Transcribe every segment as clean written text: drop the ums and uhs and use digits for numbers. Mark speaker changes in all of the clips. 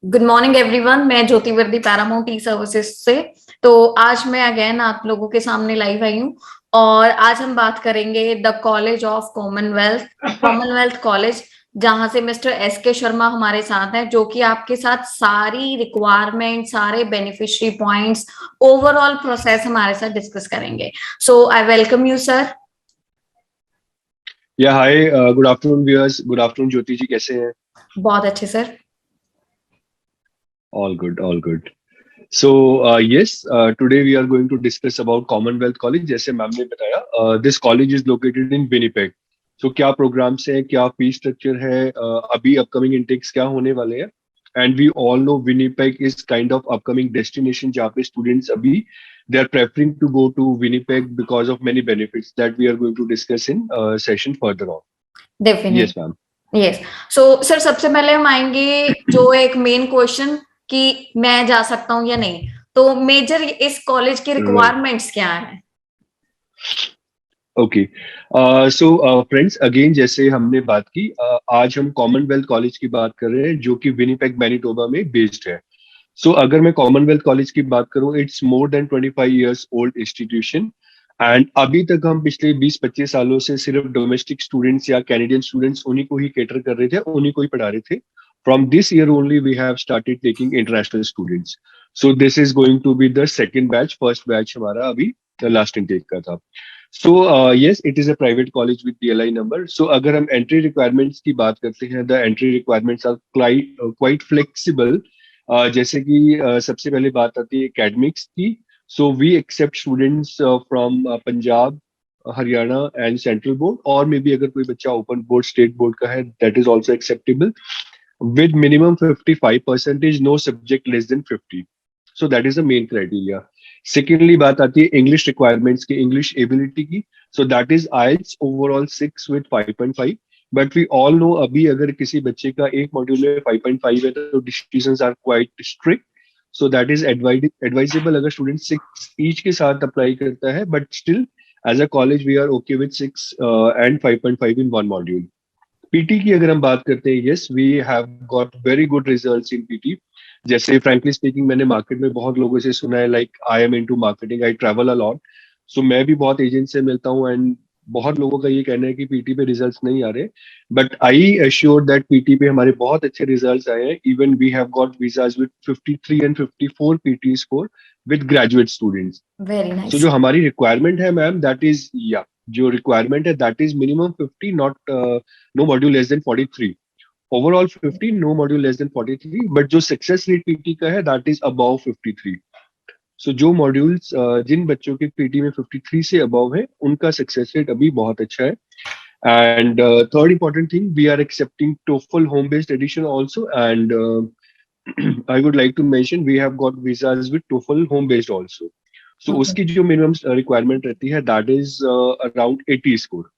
Speaker 1: Good morning everyone. मैं ज्योति वर्दी Paramount E services से। तो आज मैं अगेन आप लोगों के सामने लाइव आई हूँ और आज हम बात करेंगे the college of Commonwealth college, जहां से मिस्टर एस के शर्मा हमारे साथ हैं, जो कि आपके साथ सारी रिक्वायरमेंट, सारे बेनिफिशियरी पॉइंट्स, ओवरऑल प्रोसेस हमारे साथ डिस्कस करेंगे। So I welcome you sir.
Speaker 2: Yeah hi, good afternoon viewers. Good afternoon Jyoti ji, कैसे हैं?
Speaker 1: बहुत अच्छे sir.
Speaker 2: All good, all good. So yes, today we are going to discuss about Commonwealth College. जैसे ma'am ने बताया, this college is located in Winnipeg. So क्या programs हैं, क्या फीस स्ट्रक्चर है, अभी अपकमिंग इंटेक्स क्या होने वाले हैं। And we all know Winnipeg is kind of upcoming destination जहाँ पे स्टूडेंट्स अभी they are preferring to go to Winnipeg because of many benefits that we are going to discuss in session further on. Yes
Speaker 1: definitely.
Speaker 2: Ma'am.
Speaker 1: Yes. So sir, सबसे पहले हम आएंगे जो एक main question कि मैं जा सकता हूँ या नहीं। तो मेजर इस कॉलेज की
Speaker 2: राइट।
Speaker 1: रिक्वायरमेंट्स क्या है?
Speaker 2: ओके। सो फ्रेंड्स, अगेन जैसे हमने बात की, आज हम कॉमनवेल्थ कॉलेज की बात कर रहे हैं जो कि विनिपेग मैनिटोबा में बेस्ड है। सो अगर मैं कॉमनवेल्थ कॉलेज की बात करूं, it's more than 25 years old institution. And अभी तक हम पिछले 20-25 सालों से सिर्फ डोमेस्टिक स्टूडेंट्स या कैनेडियन स्टूडेंट्स उन्हीं को ही केटर कर रहे थे, उन्हीं को ही पढ़ा रहे थे। From this year only we have started taking international students. So this is going to be the second batch. First batch हमारा अभी लास्ट इनटेक का था। So yes, it is a private college with DLI number. So अगर हम entry requirements की बात करते हैं, the entry requirements are quite flexible. जैसे कि सबसे पहले बात आती है एकेडमिक्स की। So we accept students from Punjab, Haryana and central board, और मे बी अगर कोई बच्चा ओपन बोर्ड, स्टेट बोर्ड का है, that is also acceptable with minimum 55 percentage, no subject less than 50. So that is the main criteria. Secondly, बात आती है English requirements की, इंग्लिश एबिलिटी की। So that is IELTS overall 6 with 5.5। But we all know अभी अगर किसी बच्चे का एक मॉड्यूल में 5.5 है तो decisions are quite strict. So that is advisable अगर स्टूडेंट 6 ईच के साथ अप्लाई करता है, but still as a college we are okay with 6 and 5.5 in one module. PT की अगर हम बात करते हैं, yes we have got very good results in PT. जैसे फ्रैंकली स्पीकिंग, मैंने मार्केट में बहुत लोगों से सुना है, like I am into marketing, I travel a lot. So मैं भी बहुत एजेंट से मिलता हूँ एंड बहुत लोगों का ये कहना है कि पीटी पे रिजल्ट्स नहीं आ रहे। But I assure that PT पे हमारे बहुत अच्छे रिजल्ट्स आए हैं। Even we have got visas with 53 and 54 PT score with graduate students.
Speaker 1: Very
Speaker 2: so
Speaker 1: nice.
Speaker 2: जो हमारी रिक्वायरमेंट है मैम, दैट इज या जो रिक्वायरमेंट है that is minimum 50, not no module less than 43। Overall 50, no module less than 43, but जो success rate PT का है that is above 53। सो जो मॉड्यूल्स जिन बच्चों के पीटी में 53 से अबव है, उनका सक्सेस रेट अभी बहुत अच्छा है। And third important thing, we are accepting TOEFL home based edition also. And I would like to mention we have got visas with TOEFL home based also. So
Speaker 1: okay.
Speaker 2: उसकी जो minimum requirement रहती है that is around 80 score.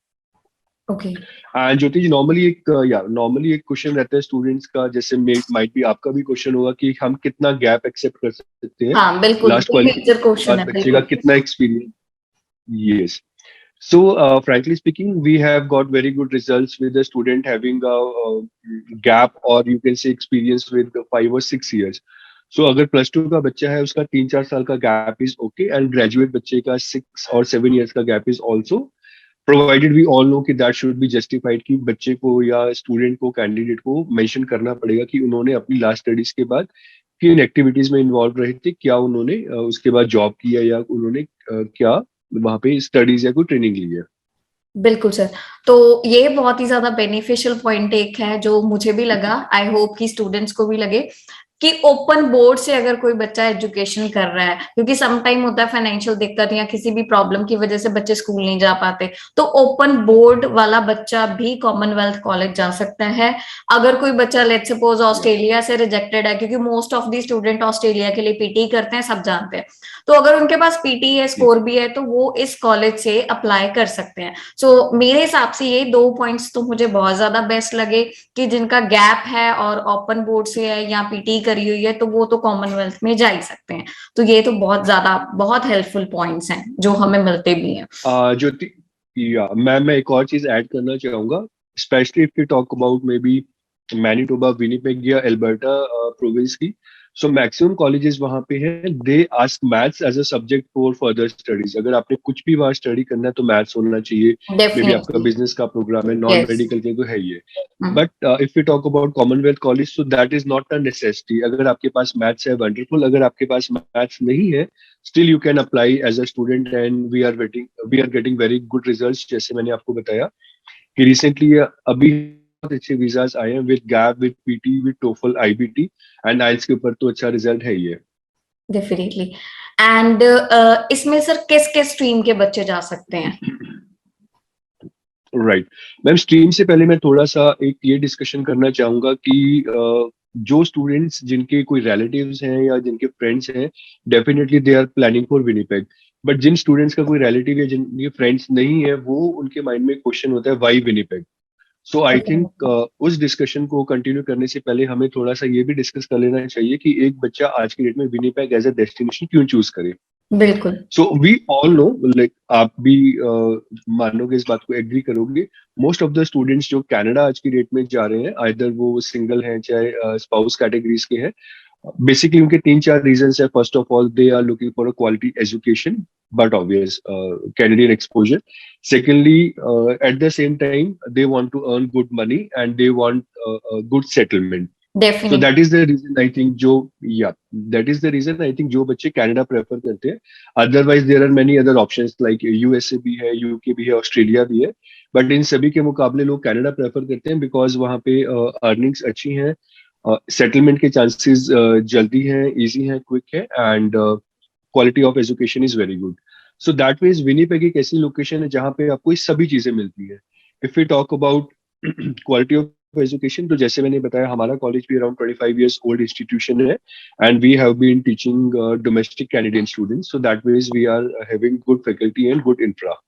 Speaker 1: Okay.
Speaker 2: And Jyoti ji, normally एक question रहता है students का, जैसे might भी आपका भी क्वेश्चन होगा कि हम कितना गैप एक्सेप्ट कर सकते हैं
Speaker 1: हाँ बिल्कुल,
Speaker 2: लास्ट
Speaker 1: ये
Speaker 2: क्वालिफिकेशन
Speaker 1: मेजर
Speaker 2: के
Speaker 1: क्वेश्चन
Speaker 2: बाद,
Speaker 1: है
Speaker 2: बच्चे का
Speaker 1: बिल्कुल।
Speaker 2: कितना experience. Yes. So, frankly speaking, we have got very good results with the student having a gap, or you can say experience with 5 or 6 years. So, अगर +2 का बच्चा है, उसका 3-4 साल का gap is okay, and graduate बच्चे का 6 or 7 years का gap is also provided. We all know कि दैट शुड बी जस्टिफाइड, कि बच्चे को या स्टूडेंट को, कैंडिडेट को मेंशन करना पड़ेगा कि उन्होंने अपनी लास्ट स्टडीज के बाद किन एक्टिविटीज में इन्वॉल्व रहे थे, क्या उन्होंने उसके बाद जॉब किया, या उन्होंने क्या वहां पे स्टडीज या कोई ट्रेनिंग ली है।
Speaker 1: बिल्कुल सर। तो ये बहुत ही ज्यादा बेनिफिशियल पॉइंट एक है जो मुझे भी लगा, आई होप कि स्टूडेंट्स को भी लगे, कि ओपन बोर्ड से अगर कोई बच्चा एजुकेशन कर रहा है, क्योंकि सम टाइम होता है फाइनेंशियल दिक्कत या किसी भी प्रॉब्लम की वजह से बच्चे स्कूल नहीं जा पाते, तो ओपन बोर्ड वाला बच्चा भी कॉमनवेल्थ कॉलेज जा सकता है। अगर कोई बच्चा लेट्स सपोज ऑस्ट्रेलिया से रिजेक्टेड है, क्योंकि most of the student Australia के लिए पीटी करते हैं, सब जानते हैं, तो अगर उनके पास पीटी है, स्कोर भी है, तो वो इस कॉलेज से अप्लाई कर सकते हैं। सो मेरे हिसाब से ये दो पॉइंट्स तो मुझे बहुत ज्यादा बेस्ट लगे, कि जिनका गैप है और ओपन बोर्ड से है या पीटी करी हुई है, तो वो तो कॉमनवेल्थ में जा ही सकते हैं। तो ये तो बहुत ज्यादा बहुत हेल्पफुल पॉइंट्स हैं जो हमें मिलते भी हैं।
Speaker 2: ज्योति, या मैं एक और चीज ऐड करना चाहूंगा, specially if you talk about maybe Manitoba, Winnipeg या एल्बर्टा प्रोविंस की, सो मैक्सिमम कॉलेजेस वहाँ पे हैं, they ask maths as a subject for further studies. अगर आपने कुछ भी वहाँ स्टडी करना है तो मैथ्स होना चाहिए। मे बी आपका
Speaker 1: डेफिनेटली।
Speaker 2: बिजनेस का प्रोग्राम है, नॉन
Speaker 1: यस।
Speaker 2: मेडिकल के तो है ही है। But if you talk about Commonwealth college, so that is not a necessity. अगर आपके पास मैथ्स है, वंडरफुल। अगर आपके पास मैथ्स नहीं है, still you can apply as a student and we are getting very good results. जैसे मैंने आपको बताया कि रिसेंटली अभी बहुत अच्छे वीजास आए हैं with gap, with PTE, with TOEFL, IBT and IELTS के ऊपर, तो अच्छा रिजल्ट है ये।
Speaker 1: डेफिनेटली। एंड इसमें सर किस किस स्ट्रीम के बच्चे जा सकते हैं?
Speaker 2: राइट मैम, स्ट्रीम से पहले मैं थोड़ा सा एक ये डिस्कशन करना चाहूंगा कि जो स्टूडेंट्स जिनके कोई रिलेटिव्स हैं या जिनके फ्रेंड्स हैं, definitely they are planning for Winnipeg. But जिन स्टूडेंट्स का कोई रिलेटिव या जिनके फ्रेंड्स नहीं है, वो उनके माइंड में क्वेश्चन होता है why Winnipeg. So I think उस डिस्कशन को कंटिन्यू करने से पहले हमें थोड़ा सा ये भी डिस्कस कर लेना चाहिए कि एक बच्चा आज की डेट में विनिपेग एज अ डेस्टिनेशन क्यों चूज करे।
Speaker 1: बिल्कुल।
Speaker 2: So we all know, like आप भी मानोगे, इस बात को एग्री करोगे, मोस्ट ऑफ द स्टूडेंट्स जो कनाडा आज की डेट में जा रहे हैं, आइदर वो सिंगल हैं चाहे स्पाउस कैटेगरीज के हैं, बेसिकली उनके तीन चार रीजंस है। First of all, they are looking for a quality education, but obvious Canadian exposure. Secondly, at the same time they want to earn good money and they want good settlement. So
Speaker 1: definitely.
Speaker 2: that is the reason I think that is the reason I think जो बच्चे Canada prefer करते हैं। Otherwise there are many other options, like USA भी है, UK भी है, Australia भी है। बट इन सभी के मुकाबले लोग कनाडा प्रेफर करते हैं बिकॉज वहाँ पे अर्निंग्स अच्छी हैं, सेटलमेंट के चांसेस जल्दी हैं, इजी हैं, क्विक है, and quality of education is very good. So that means Winnipeg एक ऐसी लोकेशन है जहाँ पे आपको ये सभी चीजें मिलती है। If you talk about quality of education, तो जैसे मैंने बताया, हमारा कॉलेज भी अराउंड 25 इयर्स ओल्ड इंस्टीट्यूशन है, and we have been teaching domestic Canadian students, so that means we are having good faculty and good infra.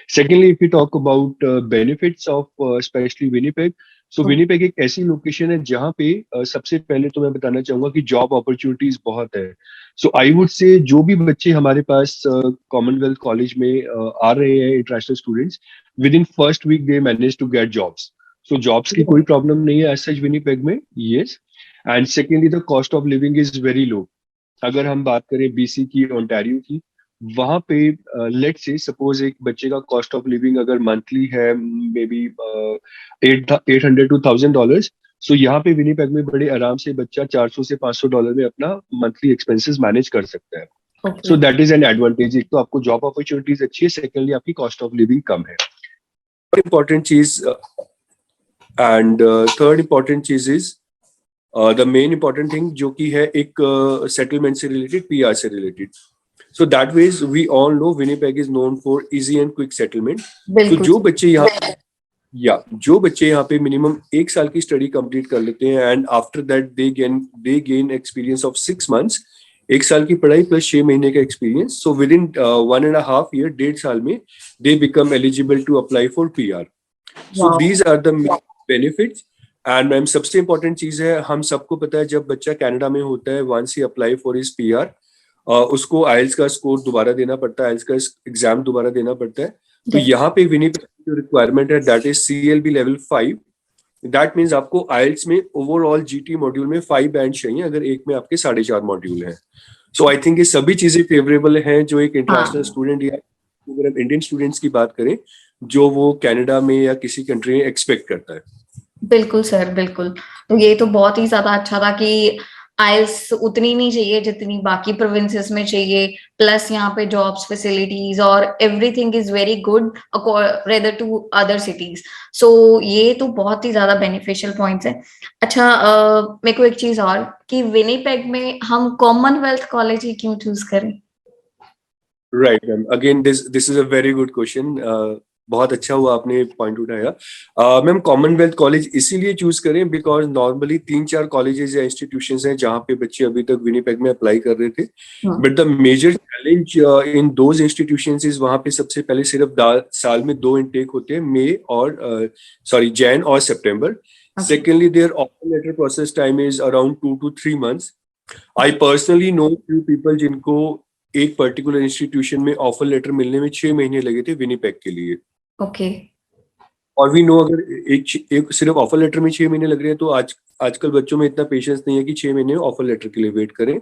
Speaker 2: Secondly, if we talk about benefits of especially Winnipeg, so Winnipeg एक ऐसी location है जहाँ पे सबसे पहले तो मैं बताना चाहूंगा कि जॉब अपॉर्चुनिटीज बहुत है। सो आई वुड से जो भी बच्चे हमारे पास कॉमनवेल्थ कॉलेज में आ रहे हैं, international students, within first week they manage to get jobs. So jobs की कोई प्रॉब्लम नहीं है एज सच विनीपेग में, yes. And secondly, the cost of living is very low. अगर हम बात करें बीसी की, ओंटारियो की, वहां पे लेट से सपोज एक बच्चे का कॉस्ट ऑफ लिविंग अगर मंथली है मे बी 800 to $1,000, सो यहाँ पे विनीपेग में बड़े आराम से बच्चा $400 से $500 में अपना मंथली एक्सपेंसेस मैनेज कर सकता है।
Speaker 1: Okay.
Speaker 2: So that is an advantage. एक तो आपको जॉब अपॉर्चुनिटीज अच्छी है, सेकेंडली आपकी कॉस्ट ऑफ लिविंग कम है। इम्पॉर्टेंट चीज एंड थर्ड इम्पॉर्टेंट चीज is the main important thing, जो कि है एक सेटलमेंट से रिलेटेड, पीआर से related. So that ways we all know Winnipeg is known for easy and quick settlement. So
Speaker 1: बिल्कुल।
Speaker 2: जो बच्चे यहाँ पे मिनिमम 1 साल की स्टडी कंप्लीट कर लेते हैं, and after that they gain experience of 6 months, 1 साल की पढ़ाई प्लस 6 महीने का experience, so within 1.5 year, 1.5 साल में they become eligible to apply for PR. So these are the benefits. And ma'am, सबसे इंपॉर्टेंट चीज है, हम सबको पता है जब बच्चा कनाडा में होता है, once he apply for his PR, उसको आइल्स का स्कोर दोबारा देना पड़ता है, आइल्स का एग्जाम दोबारा देना पड़ता है। तो यहाँ पे विनीपेग की जो रिक्वायरमेंट है, that is CLB level 5। That means आपको आइल्स में ओवरऑल जीटी मॉड्यूल में 5 बैंड चाहिए, अगर एक में आपके 4.5 मॉड्यूल हैं। सो आई थिंक ये सभी चीजें फेवरेबल हैं जो एक इंटरनेशनल स्टूडेंट, या अगर हम इंडियन स्टूडेंट्स की बात करें, जो वो कनाडा में या किसी कंट्री में एक्सपेक्ट करता है।
Speaker 1: बिल्कुल सर, बिल्कुल। तो ये तो बहुत ही ज्यादा अच्छा था कि आइल्स उतनी नहीं चाहिए जितनी बाकी प्रोविंसेस में चाहिए, प्लस यहाँ पे जॉब्स, फैसिलिटीज और everything is very good rather to other cities. So ये तो बहुत ही ज्यादा बेनिफिशियल पॉइंट्स है। अच्छा, मेरे को एक चीज और, कि विनीपेग में हम कॉमनवेल्थ कॉलेज ही क्यों चूज करें?
Speaker 2: Right ma'am, again this is a very good question. बहुत अच्छा हुआ आपने पॉइंट उठाया। मैम, कॉमनवेल्थ कॉलेज इसीलिए चूज करें बिकॉज नॉर्मली 3-4 कॉलेजेस या इंस्टीट्यूशंस हैं जहाँ पे बच्चे अभी तक विनीपेग में अप्लाई कर रहे थे, but the major challenge in those institutions is, वहाँ पे सबसे पहले सिर्फ साल में 2 इनटेक होते हैं, मई और जैन और सितंबर। Secondly, their offer letter process time is around 2 to 3 months। I personally know few people जिनको एक पर्टिकुलर इंस्टीट्यूशन में ऑफर लेटर मिलने में 6 महीने लगे थे विनीपेग के लिए।
Speaker 1: ओके।
Speaker 2: और वी नो अगर एक सिर्फ ऑफर लेटर में 6 महीने लग रहे हैं, तो आजकल बच्चों में इतना पेशेंस नहीं है कि 6 महीने ऑफर लेटर के लिए वेट करें।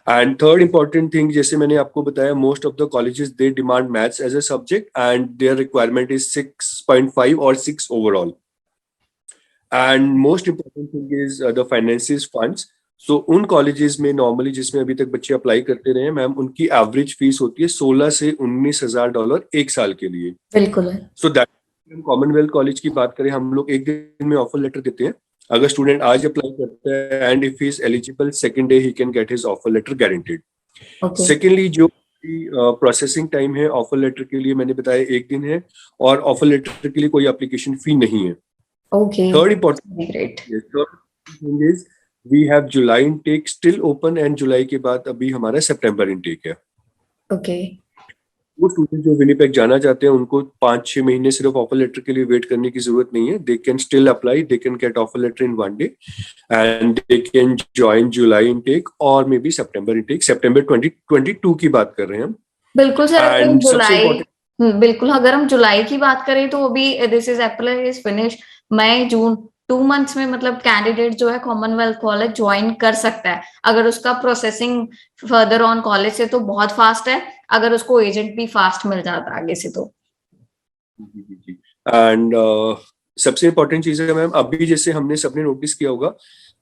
Speaker 2: एंड थर्ड इंपॉर्टेंट थिंग, जैसे मैंने आपको बताया, most of the colleges they demand maths as a subject and their requirement is 6.5 और 6 overall. And most important thing is the finances funds. So उन colleges में नॉर्मली जिसमें अभी तक बच्चे अप्लाई करते रहे मैम, उनकी एवरेज फीस होती है $16,000 से $19,000 एक साल के लिए।
Speaker 1: बिल्कुल है।
Speaker 2: सो दैट, हम कॉमनवेल्थ कॉलेज की बात करें, हम लोग एक दिन में ऑफर लेटर देते हैं। अगर स्टूडेंट आज अप्लाई करता है and if he is eligible, second day he can get his offer letter guaranteed.
Speaker 1: Okay.
Speaker 2: Secondly, जो प्रोसेसिंग टाइम है ऑफर लेटर के लिए, मैंने बताया 1 दिन है, और ऑफर लेटर के लिए कोई एप्लीकेशन फी नहीं है।
Speaker 1: Okay.
Speaker 2: Third important
Speaker 1: great.
Speaker 2: Thing is we have July intake still open, and जुलाई के बाद अभी हमारा सितंबर इनटेक है।
Speaker 1: ओके।
Speaker 2: वो स्टूडेंट जो विनिपेग जाना चाहते हैं, उनको 5-6 महीने सिर्फ ऑफर लेटर के लिए वेट करने की जरूरत नहीं है। They can still apply, they can get offer letter in 1 day and they can join July intake और मे बी सितंबर इनटेक। सितंबर 2022 की बात कर रहे हैं हम।
Speaker 1: बिल्कुल सर, अगर हम
Speaker 2: एंड सबसे
Speaker 1: जुलाई
Speaker 2: इम्पोर्टेंट,
Speaker 1: बिल्कुल, अगर हम जुलाई की बात करें तो अभी this is April is finish, मई जून 2 मंथ्स में मतलब कैंडिडेट जो है कॉमनवेल्थ कॉलेज ज्वाइन कर सकता है। अगर उसका प्रोसेसिंग फर्दर ऑन कॉलेज से तो बहुत फास्ट है, अगर उसको एजेंट भी फास्ट मिल जाता है आगे से तो।
Speaker 2: एंड सबसे इम्पोर्टेंट चीज है मैम, अभी जैसे हमने सबने नोटिस किया होगा,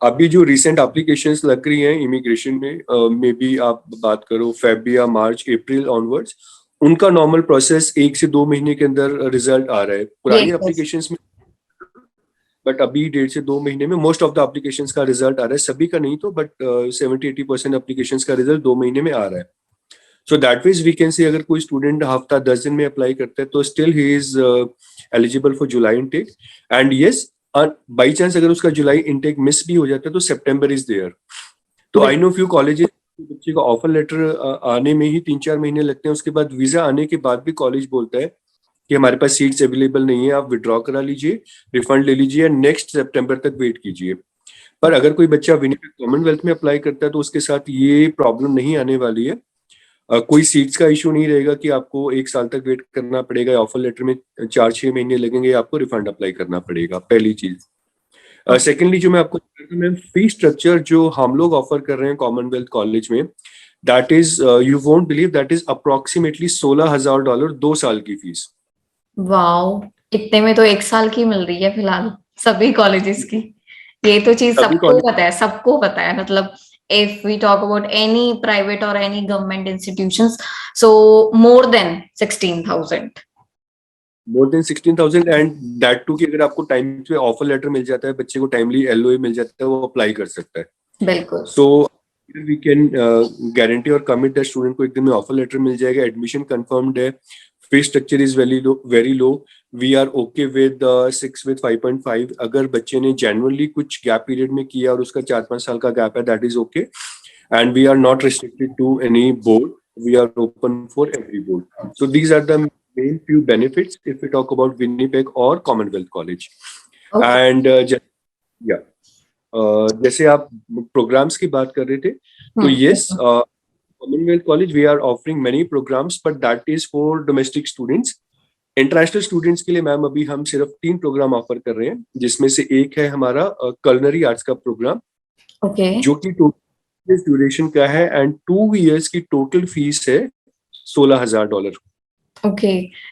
Speaker 2: अभी जो रिसेंट एप्लीकेशंस लग रही हैं इमिग्रेशन में, मे बी आप बात करो फेब या मार्च अप्रैल ऑनवर्ड्स, उनका नॉर्मल प्रोसेस 1 से 2 महीने के अंदर रिजल्ट आ रहा है। पुरानी एप्लीकेशंस में, बट अभी 1.5 से 2 महीने में मोस्ट ऑफ द एप्लीकेशंस का रिजल्ट आ रहा है। सभी का नहीं तो, बट 70-80% एप्लीकेशंस का रिजल्ट 2 महीने में आ रहा है। So that means we can say, अगर कोई स्टूडेंट हफ्ता 10 दिन में अप्लाई करता है तो still he is eligible for July intake. And yes, by chance अगर उसका जुलाई इनटेक मिस भी हो जाता है तो सितंबर इज देयर। तो आई नो फ्यू कॉलेजेस, बच्चे का ऑफर लेटर आने में ही 3-4 महीने लगते हैं, उसके बाद वीजा आने के बाद भी कॉलेज बोलता है कि हमारे पास सीट्स अवेलेबल नहीं है, आप विड्रॉ करा लीजिए, रिफंड ले लीजिए, नेक्स्ट सितंबर तक वेट कीजिए। पर अगर कोई बच्चा विनिपेग कॉमनवेल्थ में अप्लाई करता है तो उसके साथ ये प्रॉब्लम नहीं आने वाली है। कोई सीट्स का इशू नहीं रहेगा कि आपको 1 साल तक वेट करना पड़ेगा, ऑफर लेटर में 4-6 महीने लगेंगे, आपको रिफंड अप्लाई करना पड़ेगा, पहली चीज। सेकेंडली, जो मैं आपको मैम फी स्ट्रक्चर जो हम लोग ऑफर कर रहे हैं कॉमनवेल्थ कॉलेज में, that is, you won't believe, that is approximately $16,000 2 साल की फीस।
Speaker 1: वाओ, इतने में तो 1 साल की मिल रही है फिलहाल सभी कॉलेजेस की। ये तो चीज
Speaker 2: सभी
Speaker 1: सबको
Speaker 2: कॉलेज,
Speaker 1: पता है, सबको पता है। मतलब if we talk about any private और any government institutions, so more than 16,000।
Speaker 2: More than 16,000, and that too कि अगर आपको टाइम पे ऑफर लेटर मिल जाता है, बच्चे को टाइमली एलओए मिल जाता है, वो अप्लाई कर सकता है।
Speaker 1: बिल्कुल।
Speaker 2: सो वी कैन गारंटी और कमिट दैट स्टूडेंट को एक दिन में ऑफर लेटर मिल जाएगा, एडमिशन कंफर्म्ड है, fee structure is very low, we are okay with 6 with 5.5। अगर बच्चे ने जेन्युइनली कुछ गैप पीरियड में किया और उसका 4-5 साल का गैप है, that is okay, and we are not restricted to any board, we are open for every board. So these are the main few benefits if we talk about Winnipeg or Commonwealth College.
Speaker 1: Okay.
Speaker 2: And yeah, जैसे आप programmes की बात कर रहे थे, तो yes, Commonwealth College we are offering many programs, but that is for domestic students. International students के लिए मैम अभी हम सिर्फ 3 प्रोग्राम ऑफर कर रहे हैं, जिसमें से एक है हमारा culinary आर्ट्स का प्रोग्राम, जो कि टोटल ड्यूरेशन का है एंड 2 years की टोटल फीस है $16,000।
Speaker 1: ओके।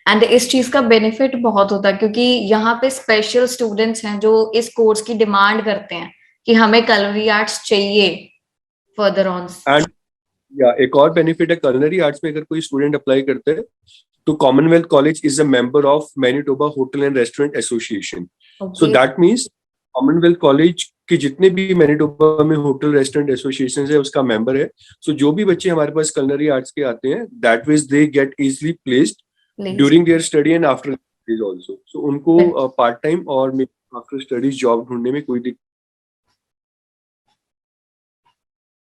Speaker 1: एंड इस चीज का बेनिफिट बहुत होता है क्योंकि यहाँ पे स्पेशल स्टूडेंट्स हैं जो इस कोर्स की डिमांड करते हैं कि हमें कलरी आर्ट्स चाहिए फर्दर ऑन।
Speaker 2: एंड या एक और बेनिफिट है culinary आर्ट्स में, अगर कोई स्टूडेंट अप्लाई करते हैं तो Commonwealth college is a member of Manitoba hotel and restaurant association. So that means Commonwealth college के जितने भी मैनिटोबा में होटल रेस्टोरेंट एसोसिएशन है उसका मेंबर है। सो जो भी बच्चे हमारे पास culinary आर्ट्स के आते हैं, that means they get easily placed during their study and after studies also. So उनको पार्ट टाइम और आफ्टर स्टडीज जॉब ढूंढने में कोई दिक्कत।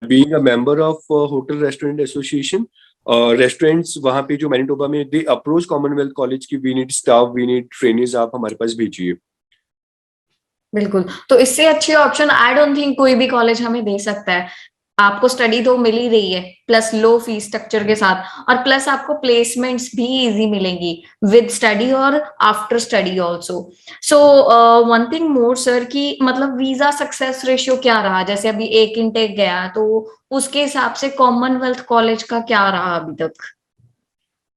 Speaker 2: Being a member of hotel restaurant association, restaurants वहां पे जो मैनिटोबा में, दे अप्रोच कॉमनवेल्थ कॉलेज की, we need staff, we need trainings, आप हमारे पास भेजिए।
Speaker 1: बिल्कुल। तो इससे अच्छे ऑप्शन आई डोंट थिंक कोई भी कॉलेज हमें दे सकता है। आपको स्टडी तो मिल ही रही है प्लस लो फीस स्ट्रक्चर के साथ, और प्लस आपको प्लेसमेंट्स भी इजी मिलेंगी विद स्टडी और after study also. So one thing more sir, कि मतलब वीजा सक्सेस रेशियो क्या रहा? जैसे अभी एक इनटेक गया तो उसके हिसाब से कॉमनवेल्थ कॉलेज का क्या रहा अभी तक?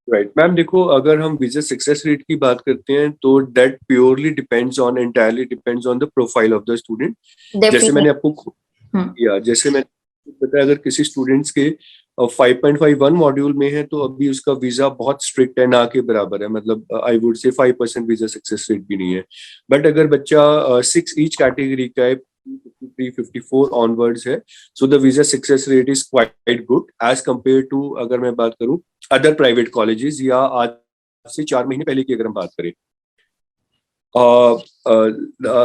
Speaker 2: राइट मैम, देखो अगर हम वीजा सक्सेस रेट की बात करते हैं तो that purely depends on, entirely depends on the profile of the student. जैसे मैंने
Speaker 1: डेफिनेट।
Speaker 2: आपको किया, जैसे मैंने बताया, अगर किसी स्टूडेंट्स के 5.51 मॉड्यूल में है तो अभी उसका वीजा बहुत स्ट्रिक्ट है, ना के बराबर है, मतलब I would say 5% visa success rate भी नहीं है। बट अगर बच्चा 6 ईच कैटेगरी का है, 53, 54 ऑनवर्ड्स है, so the visa success rate is quite good as compare to, अगर मैं बात करूं अदर प्राइवेट कॉलेजेस, या आज से 4 महीने पहले की अगर हम बात करें।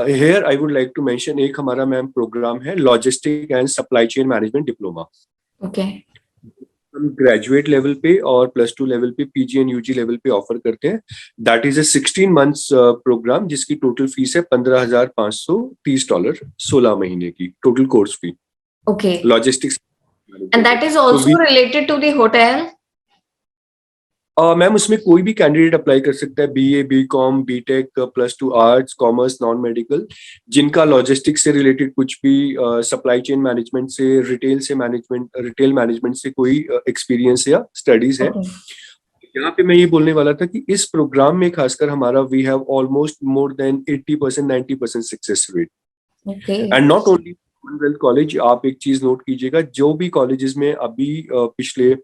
Speaker 2: Here I would like to mention, एक हमारा मैम प्रोग्राम है logistic and supply chain management diploma.
Speaker 1: Okay.
Speaker 2: हम ग्रेजुएट लेवल पे और +2 लेवल पे, पीजी एंड यूजी लेवल पे ऑफर करते हैं। That is a 16 months program जिसकी टोटल फीस है $15,530, 16 महीने की total course fee,
Speaker 1: okay.
Speaker 2: Logistics.
Speaker 1: And that is
Speaker 2: तो
Speaker 1: also related to the hotel?
Speaker 2: Ma'am उसमें कोई भी कैंडिडेट अप्लाई कर सकता है, BA, BCom, BTech, +2 arts, commerce, non medical, जिनका लॉजिस्टिक्स से रिलेटेड कुछ भी, सप्लाई चेन मैनेजमेंट से, रिटेल मैनेजमेंट से कोई एक्सपीरियंस या स्टडीज है।
Speaker 1: ओके।
Speaker 2: यहाँ पे मैं ये बोलने वाला था कि इस प्रोग्राम में खासकर हमारा we have almost more than 80%, 90% success rate.
Speaker 1: Okay.
Speaker 2: And not only Commonwealth college, आप एक चीज नोट कीजिएगा, जो भी कॉलेजेस में अभी पिछले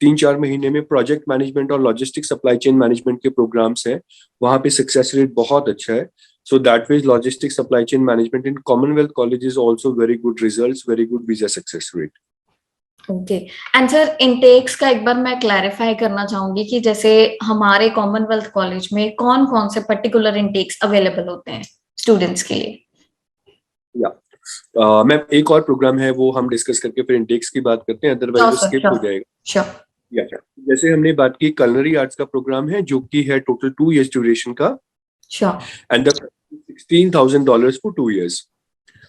Speaker 2: 3-4 महीने में प्रोजेक्ट मैनेजमेंट और लॉजिस्टिक सप्लाई चेन मैनेजमेंट के प्रोग्राम्स हैं, वहां पे सक्सेस रेट बहुत अच्छा है। So that means logistic supply chain management in Commonwealth college is also very good results, very good visa success rate.
Speaker 1: Okay. And sir, intakes का एक बार मैं क्लैरिफाई करना चाहूंगी कि जैसे हमारे कॉमनवेल्थ कॉलेज में कौन कौन से पर्टिकुलर इनटेक्स अवेलेबल होते हैं स्टूडेंट्स के लिए?
Speaker 2: या मैम, एक और प्रोग्राम है वो हम डिस्कस करके फिर इंटेक्स की बात करते हैं, अदरवाइज
Speaker 1: श्योर
Speaker 2: वो
Speaker 1: सर,
Speaker 2: स्किप हो
Speaker 1: श्योर।
Speaker 2: जाएगा।
Speaker 1: श्योर।
Speaker 2: या जैसे हमने बात की, कलनरी आर्ट्स का प्रोग्राम है जो कि है टोटल 2 years ड्यूरेशन का,
Speaker 1: sure.
Speaker 2: And the $16,000 for 2 years।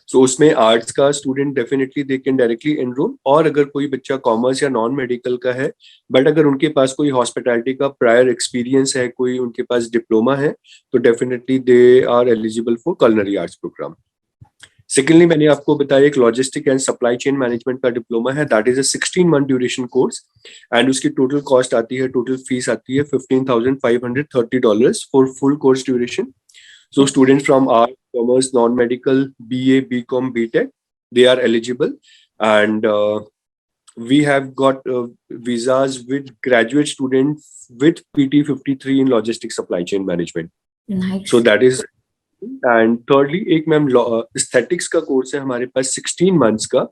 Speaker 2: सो उसमें आर्ट्स का student definitely they can directly enrol, और अगर कोई बच्चा कॉमर्स या नॉन मेडिकल का है बट अगर उनके पास कोई हॉस्पिटैलिटी का प्रायर एक्सपीरियंस है, कोई उनके पास डिप्लोमा है, तो definitely they are eligible for culinary arts program. Secondly, मैंने आपको बताया एक logistic and supply chain management का डिप्लोमा है, that is a 16 month duration course, एंड उसकी टोटल कॉस्ट आती है, टोटल फीस आती है $15,530 for full course duration. So students from art, commerce, non-medical, BA, BCom, BTech, they are eligible, and we have got visas with graduate students with PT 53 in logistics supply chain management.
Speaker 1: Nice.
Speaker 2: So that is, and thirdly एक ma'am aesthetics का course है हमारे पास 16 months का,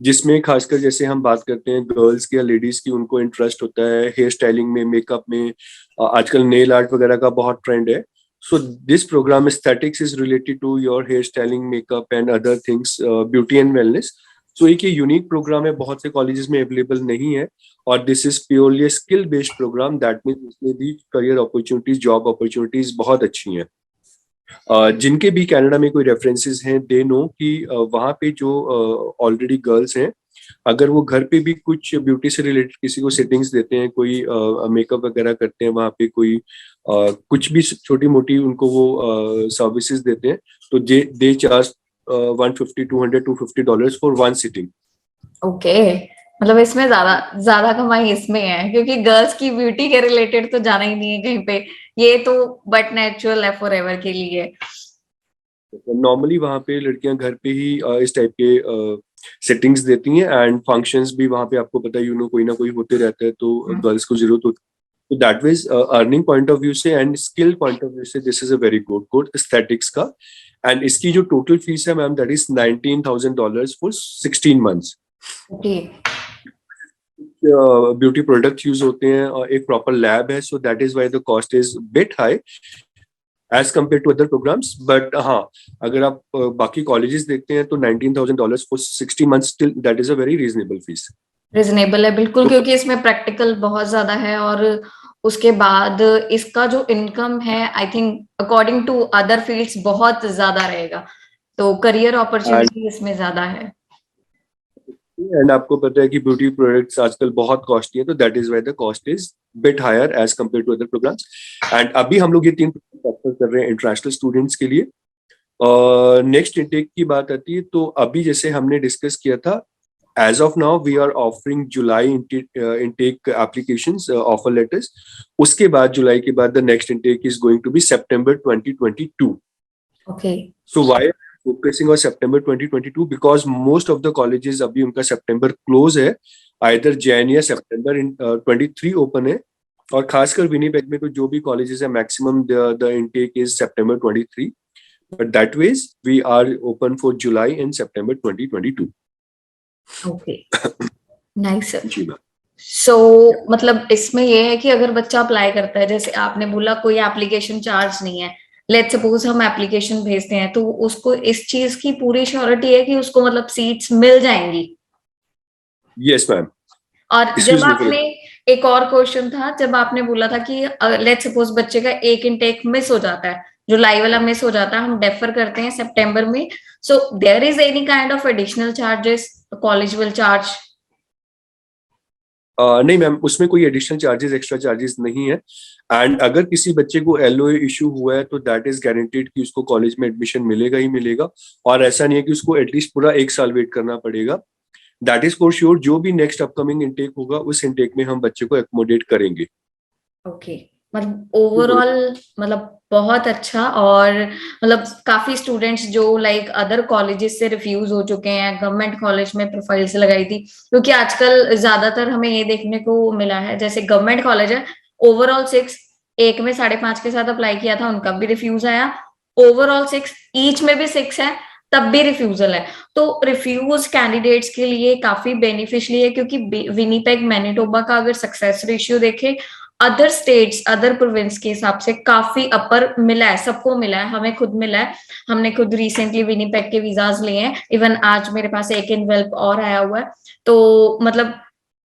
Speaker 2: जिसमें खासकर जैसे हम बात करते हैं गर्ल्स की या लेडीज की, उनको इंटरेस्ट होता है हेयर स्टाइलिंग में, मेकअप में, आजकल नेल आर्ट वगैरह का बहुत ट्रेंड है। So this program aesthetics is related to your hairstyling, makeup and other things, beauty and wellness. So एक ये यूनिक प्रोग्राम है, बहुत से कॉलेजेस में अवेलेबल नहीं है, और this is purely skill based program, that means इसमें भी करियर अपॉर्चुनिटीज, जॉब अपॉर्चुनिटीज बहुत अच्छी हैं। जिनके भी कनाडा में कोई रेफरेंसेस हैं, दे नो कि वहाँ पे जो ऑलरेडी गर्ल्स हैं, अगर वो घर पे भी कुछ ब्यूटी से रिलेटेड किसी को सेटिंग्स देते हैं, कोई मेकअप वगैरह करते हैं, वहाँ पे कोई कुछ भी छोटी मोटी उनको वो सर्विसेज देते हैं, तो they charge $150, $200, $250 for 1 sitting.
Speaker 1: Okay. मतलब इसमें ज्यादा ज्यादा कमाई इसमें है, क्योंकि गर्ल्स की ब्यूटी के रिलेटेड तो जाना ही नहीं है कहीं पे, ये तो बट नेचुरल है फॉर एवर के लिए।
Speaker 2: नॉर्मली वहाँ पे लड़कियां घर पे ही इस टाइप के सेटिंग्स देती हैं, एंड फंक्शंस भी वहाँ पे आपको पता है, कोई ना कोई होते रहता है, तो गर्ल्स को जरूरत होती है। तो that means earning point of view से and skill point of view से this is a very good course aesthetics का। एंड इसकी जो टोटल फीस है ma'am, that is $19,000 for 16 months।
Speaker 1: Okay.
Speaker 2: Beauty product use होते हैं, और एक प्रॉपर लैब है, so that is why the cost is bit high as compare to other programs. But हाँ, अगर आप बाकी कॉलेजेस देखते हैं तो $19,000 for 16 months, still that is a very reasonable fees.
Speaker 1: Reasonable है बिल्कुल,
Speaker 2: तो
Speaker 1: क्योंकि इसमें प्रैक्टिकल बहुत ज्यादा है, और उसके बाद इसका जो इनकम है I think according to other fields बहुत ज्यादा रहेगा, तो करियर
Speaker 2: एंड
Speaker 1: अपॉर्चुनिटी इसमें ज्यादा है।
Speaker 2: एंड आपको पता है कि ब्यूटी प्रोडक्ट्स आजकल बहुत कॉस्टली है, तो that is why the cost is bit higher as compare to other programs. And अभी हम लोग ये 3 ऑफर कर रहे हैं इंटरनेशनल स्टूडेंट्स के लिए। नेक्स्ट इनटेक की बात आती है, तो अभी जैसे हमने डिस्कस किया था, as of now we are offering July intake applications, offer letters. उसके बाद जुलाई के बाद the next intake is going to be September 2022।
Speaker 1: Okay.
Speaker 2: So why focusing on September 2022? Because most of the colleges अभी उनका September close है, either Jan या September in 23 open है, और खासकर विनीपेग में तो जो भी colleges है maximum the intake is September 23, but that ways we are open for July and September 2022.
Speaker 1: Okay, nice sir.
Speaker 2: जी मैम।
Speaker 1: सो मतलब इसमें ये है कि अगर बच्चा अप्लाई करता है, जैसे आपने बोला कोई एप्लीकेशन चार्ज नहीं है, लेट्स सपोज हम एप्लीकेशन भेजते हैं, तो उसको इस चीज की पूरी श्योरिटी है कि उसको मतलब सीट्स मिल जाएंगी?
Speaker 2: Yes ma'am.
Speaker 1: और जब आपने एक और क्वेश्चन था, जब आपने बोला था कि लेट्स सपोज बच्चे का एक इनटेक मिस हो जाता है, जुलाई वाला मिस हो जाता है, हम डेफर करते हैं सितंबर में, so there is any kind of additional charges college will charge?
Speaker 2: नहीं मैम, उसमें कोई एडिशनल चार्जेस, एक्स्ट्रा चार्जेस नहीं है। एंड अगर किसी बच्चे को एलओए इशू हुआ है तो दैट इज गारंटीड कि उसको कॉलेज में एडमिशन मिलेगा ही मिलेगा, और ऐसा नहीं है कि उसको एटलीस्ट पूरा 1 साल वेट करना पड़ेगा। That is for sure. जो भी नेक्स्ट अपकमिंग इनटेक होगा उस इनटेक में हम बच्चे को एकोमोडेट करेंगे।
Speaker 1: ओके, मतलब ओवरऑल मतलब बहुत अच्छा। और मतलब काफी स्टूडेंट्स जो लाइक अदर कॉलेजेस से रिफ्यूज हो चुके हैं, गवर्नमेंट कॉलेज में प्रोफाइल से लगाई थी, क्योंकि आजकल ज्यादातर हमें ये देखने को मिला है, जैसे गवर्नमेंट कॉलेज है ओवरऑल 6, एक में 5.5 के साथ अप्लाई किया था, उनका भी रिफ्यूज आया, ओवरऑल 6, ईच में भी 6 है, तब भी रिफ्यूजल है। तो रिफ्यूज कैंडिडेट्स के लिए काफी बेनिफिशियली है, क्योंकि विनीपेग मैनिटोबा का अगर सक्सेस रेशियो देखे अदर स्टेट्स, अदर प्रोविंस के हिसाब से काफी अपर मिला है, सबको मिला है, हमें खुद मिला है। हमने खुद रिसेंटली विनीपेग के वीजाज लिए हैं, इवन आज मेरे पास एक इनवेल्प और आया हुआ है। तो मतलब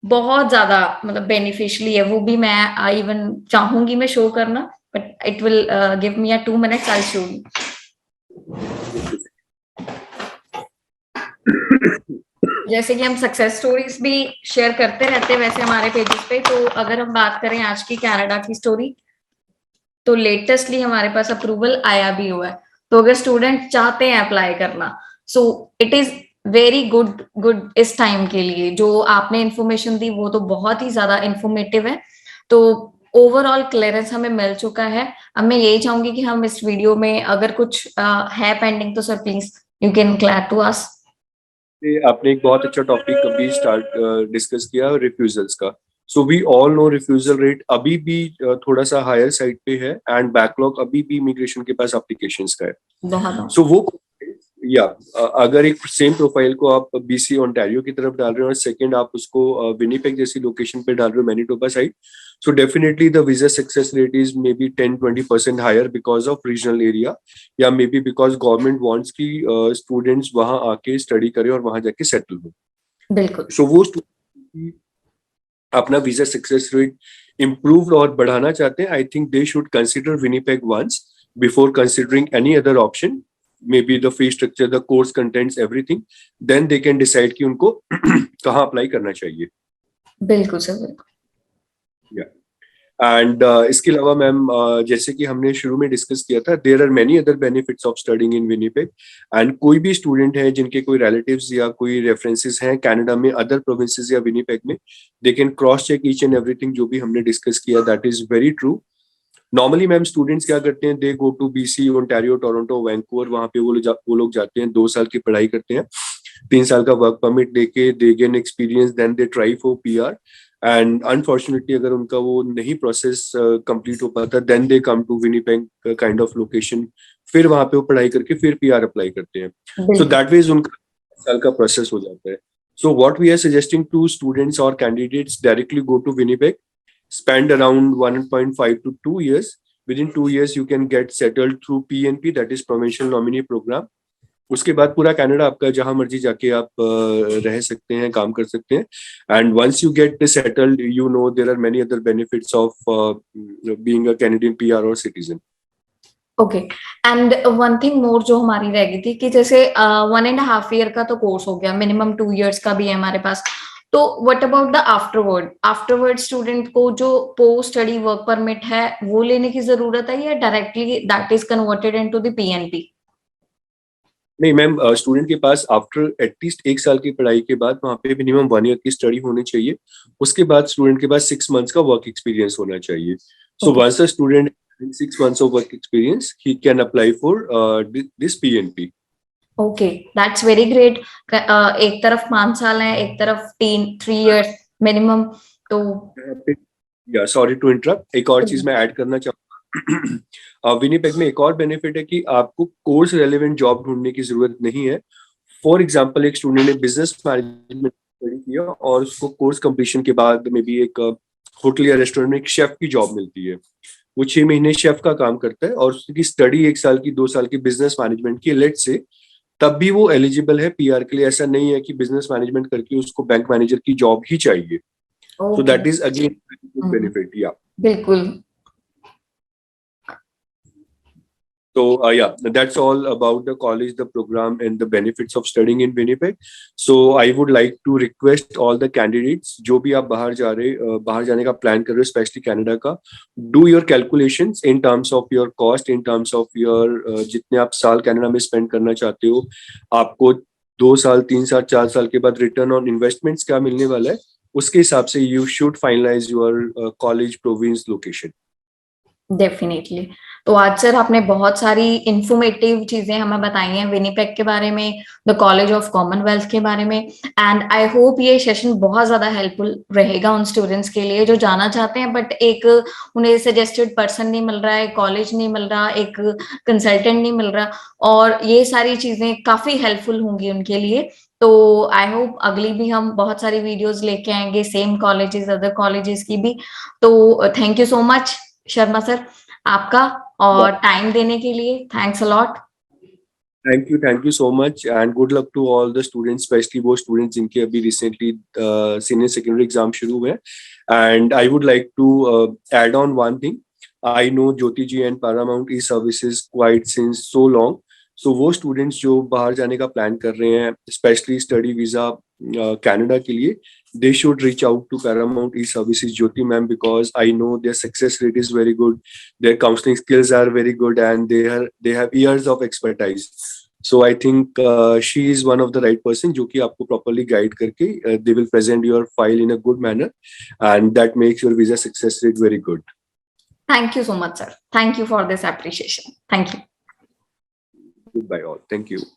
Speaker 1: बहुत ज्यादा मतलब बेनिफिशियली है, वो भी मैं इवन चाहूंगी मैं शो करना, but it will give me a 2 minutes, I show you. जैसे कि हम सक्सेस स्टोरीज भी शेयर करते रहते हैं वैसे हमारे पेजेस पे, तो अगर हम बात करें आज की कनाडा की स्टोरी, तो लेटेस्टली हमारे पास अप्रूवल आया भी हुआ है। तो अगर स्टूडेंट चाहते हैं अप्लाई करना, so it is very good इस टाइम के लिए। जो आपने इन्फॉर्मेशन दी वो तो बहुत ही ज्यादा इंफॉर्मेटिव है। तो ओवरऑल क्लियरेंस हमें मिल चुका है। अब मैं यही चाहूंगी कि हम इस वीडियो में अगर कुछ है पेंडिंग, तो sir please you can clear to us.
Speaker 2: आपने एक बहुत अच्छा टॉपिक अभी स्टार्ट डिस्कस किया, रिफ्यूजल्स का। So we all know refusal rate अभी भी थोड़ा सा हायर साइड पे है, एंड बैकलॉग अभी भी इमिग्रेशन के पास एप्लीकेशंस का है।
Speaker 1: बहुत
Speaker 2: सो वो या अगर एक सेम प्रोफाइल को आप बीसी ओंटारियो की तरफ डाल रहे हो और सेकंड आप उसको विनीपेग जैसी लोकेशन पे डाल रहे हो, Manitoba side, so definitely the visa success rate is maybe 10-20% higher because of regional area, या maybe because government wants कि students वहां आके study करें और वहां जाके settle हो।
Speaker 1: बिल्कुल।
Speaker 2: so वो students अपना visa success rate improved और बढ़ाना चाहते हैं, I think they should consider Winnipeg once before considering any other option, maybe the fee structure, the course contents, everything, then they can decide कि उनको कहाँ apply करना चाहिए।
Speaker 1: बिल्कुल सर, बिल्कुल।
Speaker 2: एंड इसके अलावा मैम जैसे कि हमने शुरू में डिस्कस किया था, there are many other benefits of studying in Winnipeg. And कोई भी स्टूडेंट है जिनके कोई रिलेटिव्स या कोई रेफरेंसेस हैं कनाडा में, अदर प्रोविंसेस या विनीपेग में, they can cross check each and everything जो भी हमने डिस्कस किया, that is very true. Normally ma'am students क्या करते हैं, they go to BC, Ontario, Toronto, Vancouver, वहां पे वो लोग जाते हैं, 2 साल की पढ़ाई करते हैं, 3 साल का वर्क परमिट देके they gain experience, then they try for PR. And unfortunately अगर उनका वो नहीं प्रोसेस कंप्लीट हो पाता, then they come to Winnipeg kind of location, फिर वहां पे वो पढ़ाई करके फिर पीआर अप्लाई करते हैं। सो दैट वेज उनका 1 साल का प्रोसेस हो जाता है। So what we are suggesting to students और candidates, directly go to Winnipeg, spend around 1.5 to 2 years. Within 2 years, you can get settled through PNP, that is Provincial Nominee Program. उसके बाद पूरा कनाडा आपका, जहां मर्जी जाके आप रह सकते हैं, काम कर सकते हैं। And once you get settled, you know there are many other benefits of being a Canadian PR और citizen.
Speaker 1: Okay. And one thing more जो हमारी रह गई थी कि जैसे 1.5 ईयर का तो कोर्स हो गया, मिनिमम 2 इयर्स का भी है हमारे पास। तो what about the afterward student को जो पोस्ट स्टडी वर्क परमिट है वो लेने की जरूरत है, या directly that is converted into the PNP?
Speaker 3: नहीं मैम, स्टूडेंट के पास आफ्टर एटलीस्ट 1 साल की पढ़ाई के बाद वहाँ पे मिनिमम 1 ईयर की स्टडी होनी चाहिए। उसके बाद स्टूडेंट के पास 6 मंथ्स का वर्क एक्सपीरियंस होना चाहिए। So
Speaker 1: okay.
Speaker 3: Once a student 6 months of work experience he can apply for this PNP.
Speaker 1: Okay, that's very great. एक तरफ 5 साल है, एक तरफ 3 इयर्स मिनिमम। तो
Speaker 3: या सॉरी टू इंटरप्ट, एक और चीज मैं ऐड करना चाहूँगा। विनीपेग में एक और बेनिफिट है कि आपको कोर्स रेलेवेंट जॉब ढूंढने की जरूरत नहीं है। फॉर एग्जाम्पल, एक स्टूडेंट ने बिजनेस मैनेजमेंट स्टडी किया और उसको कोर्स कंप्लीशन के बाद में भी एक होटल या रेस्टोरेंट में एक शेफ की जॉब मिलती है। वो 6 महीने शेफ का काम करता है और उसकी स्टडी 1 साल की 2 साल की बिजनेस मैनेजमेंट की लेट से, तब भी वो एलिजिबल है पीआर के लिए। ऐसा नहीं है कि बिजनेस मैनेजमेंट करके उसको बैंक मैनेजर की जॉब ही चाहिए। So
Speaker 1: okay.
Speaker 3: That is again good benefit. या
Speaker 1: बिल्कुल।
Speaker 3: So that's all about the college, the program, and the benefits of studying in Winnipeg. So I would like to request all the candidates, जो भी आप बाहर जाने का plan कर रहे हो, स्पेशली कनाडा का, do your calculations in terms of your cost, in terms of your जितने आप साल कनाडा में स्पेंड करना चाहते हो, आपको 2 साल 3 साल 4 साल के बाद रिटर्न ऑन इन्वेस्टमेंट्स क्या मिलने वाला है, उसके हिसाब से you should finalize your college province location.
Speaker 1: Definitely. तो आज सर आपने बहुत सारी इंफॉर्मेटिव चीजें हमें बताई हैं विनीपेग के बारे में, द कॉलेज ऑफ कॉमनवेल्थ के बारे में। एंड आई होप ये सेशन बहुत ज्यादा हेल्पफुल रहेगा उन स्टूडेंट्स के लिए जो जाना चाहते हैं बट एक उन्हें सजेस्टेड पर्सन नहीं मिल रहा है, कॉलेज नहीं मिल रहा, एक कंसल्टेंट नहीं मिल रहा। और ये सारी चीजें काफी हेल्पफुल होंगी उनके लिए। तो आई होप अगली भी हम बहुत सारी वीडियोस लेके आएंगे, सेम कॉलेजेस, अदर कॉलेजेस की भी। तो thank you so much Sharma sir आपका, और टाइम देने के लिए thanks a lot.
Speaker 3: Thank you so much and good luck to all the students, specially वो स्टूडेंट्स जिनके अभी रिसेंटली सीनियर सेकेंडरी एग्जाम शुरू हुए। And I would like to add on one thing. I know Jyoti ji and Paramount E services quite since so long. So वो students जो बाहर जाने का प्लान कर रहे हैं, स्पेशली स्टडी वीजा कनाडा के लिए, they should reach out to Paramount e-services Jyoti ma'am, because I know their success rate is very good, their counseling skills are very good, and they have years of expertise. So I think she is one of the right person जो कि आपको properly guide करके they will present your file in a good manner, and that makes your visa success rate very good.
Speaker 1: Thank you so much sir, thank you for this appreciation, thank you.
Speaker 3: Goodbye all, thank you.